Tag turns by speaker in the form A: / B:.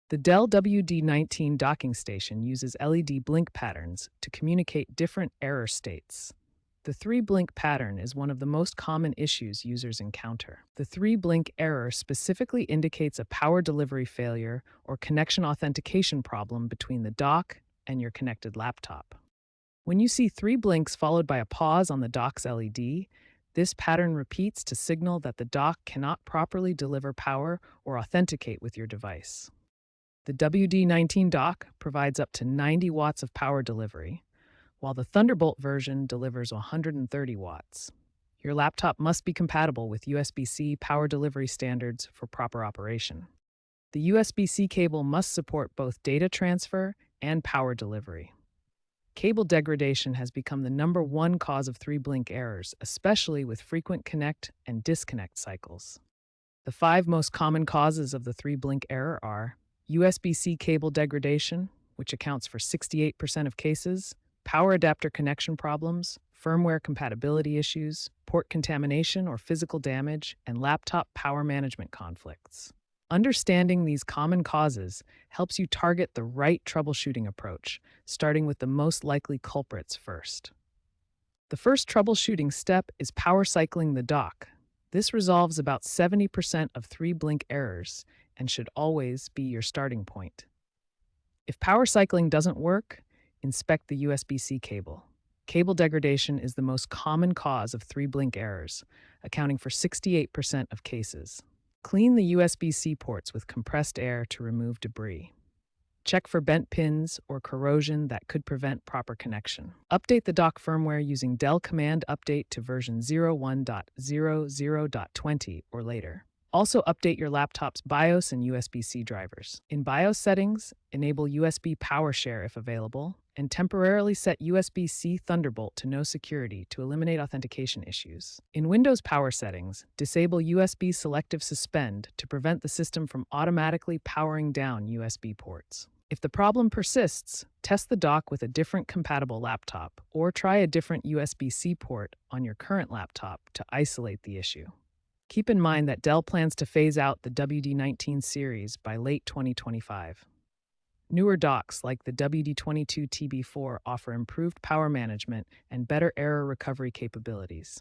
A: The Dell WD19 docking station uses LED blink patterns to communicate different error states. The three-blink pattern is one of the most common issues users encounter. The three-blink error specifically indicates a power delivery failure or connection authentication problem between the dock and your connected laptop. When you see three blinks followed by a pause on the dock's LED, this pattern repeats to signal that the dock cannot properly deliver power or authenticate with your device. The WD19 dock provides up to 90 watts of power delivery, while the Thunderbolt version delivers 130 watts. Your laptop must be compatible with USB-C power delivery standards for proper operation. The USB-C cable must support both data transfer and power delivery. Cable degradation has become the #1 cause of three-blink errors, especially with frequent connect and disconnect cycles. The 5 most common causes of the three-blink error are USB-C cable degradation, which accounts for 68% of cases, power adapter connection problems, firmware compatibility issues, port contamination or physical damage, and laptop power management conflicts. Understanding these common causes helps you target the right troubleshooting approach, starting with the most likely culprits first. The first troubleshooting step is power cycling the dock. This resolves about 70% of three-blink errors and should always be your starting point. If power cycling doesn't work, inspect the USB-C cable. Cable degradation is the most common cause of three-blink errors, accounting for 68% of cases. Clean the USB-C ports with compressed air to remove debris. Check for bent pins or corrosion that could prevent proper connection. Update the dock firmware using Dell Command Update to version 01.00.20 or later. Also update your laptop's BIOS and USB-C drivers. In BIOS settings, enable USB Power Share if available, and temporarily set USB-C Thunderbolt to no security to eliminate authentication issues. In Windows Power settings, disable USB Selective Suspend to prevent the system from automatically powering down USB ports. If the problem persists, test the dock with a different compatible laptop or try a different USB-C port on your current laptop to isolate the issue. Keep in mind that Dell plans to phase out the WD19 series by late 2025. Newer docks like the WD22 TB4 offer improved power management and better error recovery capabilities.